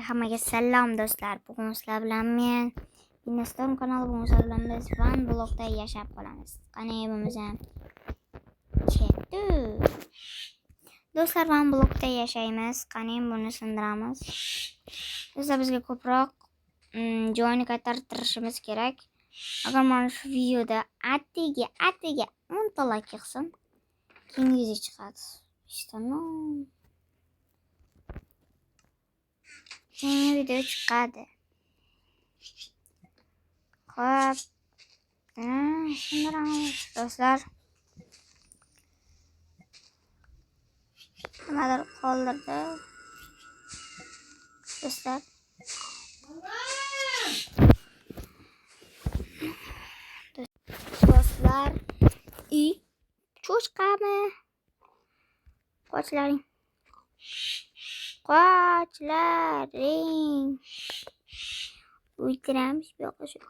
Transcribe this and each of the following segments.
Hammaga salom do'stlar. Bugun sizlar bilan men Innestorm kanali bugun sizlar bilan biz Van Blockda yashab qolamiz. Qani evimiz ham ketdi. Do'stlar Van Blockda yashaymiz. Qani buni sindiramiz. Do'stlar bizga ko'proq joyni qaytartirishimiz kerak. Agar mana shu videoda atiga 10 ta like qilsin, kengizi chiqadi. Tamam. Yeni video çıkardı. Hop. Şunları dostlar. Bunları kaldırdı. Dostlar. Dostlar. İyi. Çoşka mı? Koçların. Koçların. Uyduramız bir yaklaşık.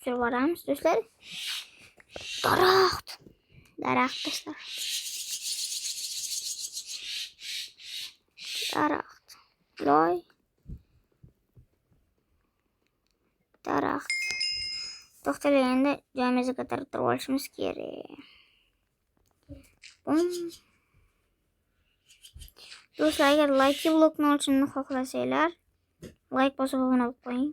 Şuraya varamiz dostlar. Daraxt. Daraxt dostlar. Daraxt. Loy. Daraxt. To'xtalganda joyimizga qaytarib olishimiz kerak. Do'stlar, agar like blokni olishimni xohlasanglar, like bosib obuna bo'lib qo'ying.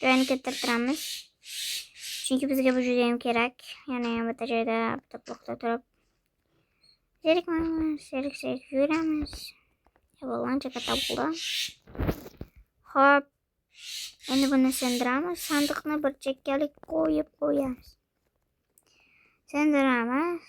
Joyni keltirtiramiz. Chunki bizga bu juda ham kerak. Ya'ni bitta joyda, bitta blokda turib sherik yuramiz. Avalancha katta bo'ldi. Hop. Endi buni sindiramiz. Sandiqni bir chekkalik qo'yib qo'yamiz. Sindiramiz.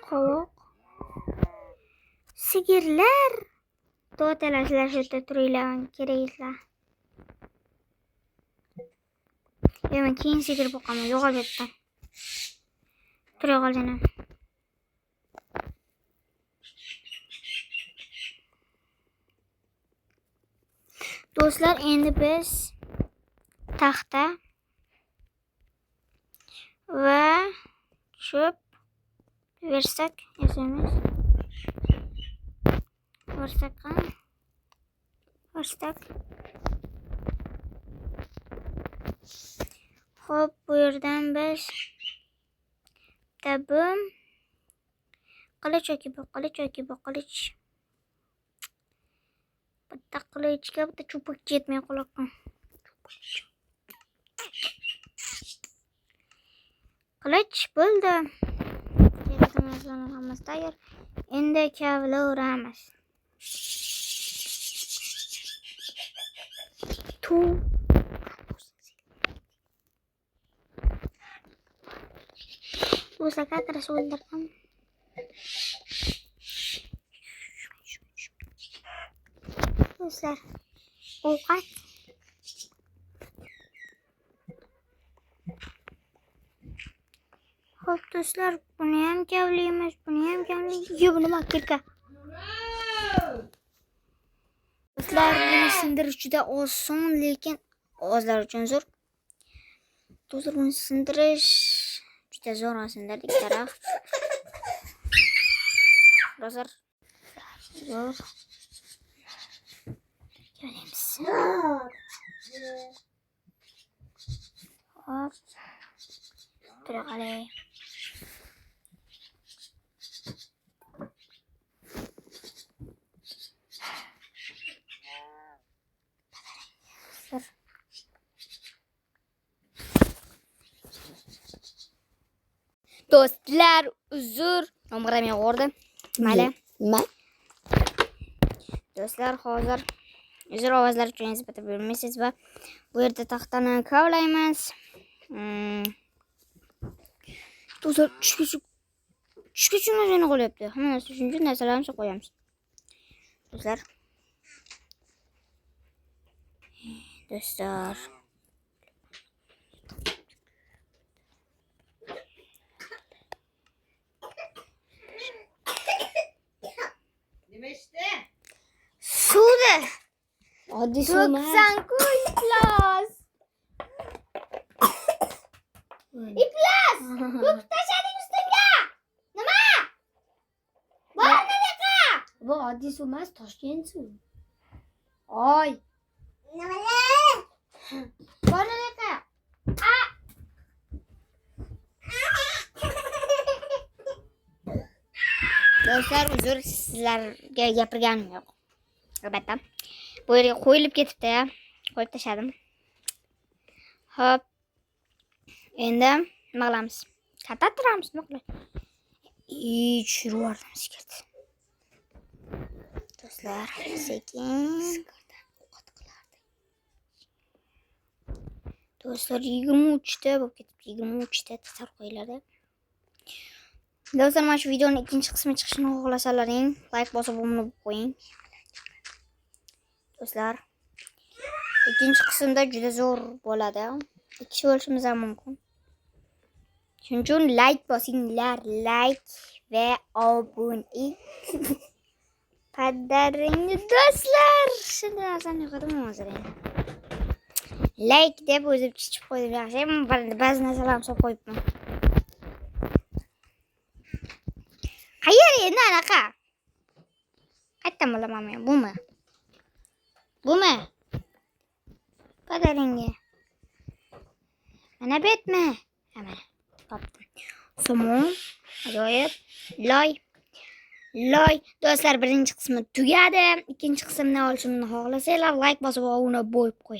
Qovoq. Sigirlar. To'talashlar shu yerda turinglar, keraksizlar. Men keyin sigir boqaman, yo'qolib ketdi. Tura qolgan. Do'stlar, endi biz taxta va cho'p versak yasaymiz. Versak. Hop, bu yerdan biz tabim qilich yoki bu qilich. Bitta qilichga bitta cho'pak yetmay qolgan. Qilich bo'ldi. Keraklarimiz hammasi tayyor. Endi kavlaveramiz. Bu sakat terus öldürdüm. Dostlar, ovqat. Hop dostlar, buni ham kavlaymiz, Yo, buni makirka. Dostlar, buni sindirish juda oson, lekin ovozlar uchun zo'r. Dostlar, buni sindirish juda zo'r, sindirdik daraxt. Dostlar, zo'r. Göremiz. Hop. Tura qalay. Do'stlar, uzr. Nomg'aram yo'g'ordi. Mayli. Nima? Do'stlar, hozir uzr ovozlar uchun nisbatan bilmaysiz va bu yerda taxtani kavlaymiz. Do'stlar, tushgacha o'zini qo'yapti. Hammasi uchun narsalarni qo'yamiz. Do'stlar. Do'stlar. Nima ishda? Suvda Oddiy suv emas. 90 iflos. Iflos. Ko'p tashlading ustimga. Nima? Borni naqa? Bu oddiy suv emas, Toshkent suv. Oy. Nimalar? Borni naqa? Do'stlar, uzr, sizlarga gapirganim yo'q. Albatta. Bu yerga qo'yilib ketibdi. Qo'yib tashladim. Hop. Endi nima qilamiz? Kattatiramiz, nima qilamiz? Tushirib yuboramiz ketdi. Do'stlar, sekin. Do'stlar, 23 ta bo'lib ketibdi. 23 ta tasavvur qo'yinglar-da. Do'stlar, mana shu videoning ikkinchi qismi chiqishini xohlasalaring, like bosib obuna bo'lib qo'ying. Do'stlar, ikkinchi qismda juda zo'r bo'ladi. Ikki kishi bo'lishimiz ham mumkin. Shuning uchun like bosinglar, like va obuna. Padaringni do'stlar. Shunday narsani yo'qotdim hozir. Like deb o'zim chiqib qo'ydim. Yaxshi, ba'zi narsalarni solib qo'yibman. Qayer endi anaqa? Qayerdan bilaman men? Bumi? Bumi? Padaringga. Mana betmi? Mana topdim. Somon, ajoyib. Loy. Do'stlar, birinchi qismi tugadi. Ikkinchi qismni olishimni xohlasanglar, like bosib obuna bo'lib qo'ying.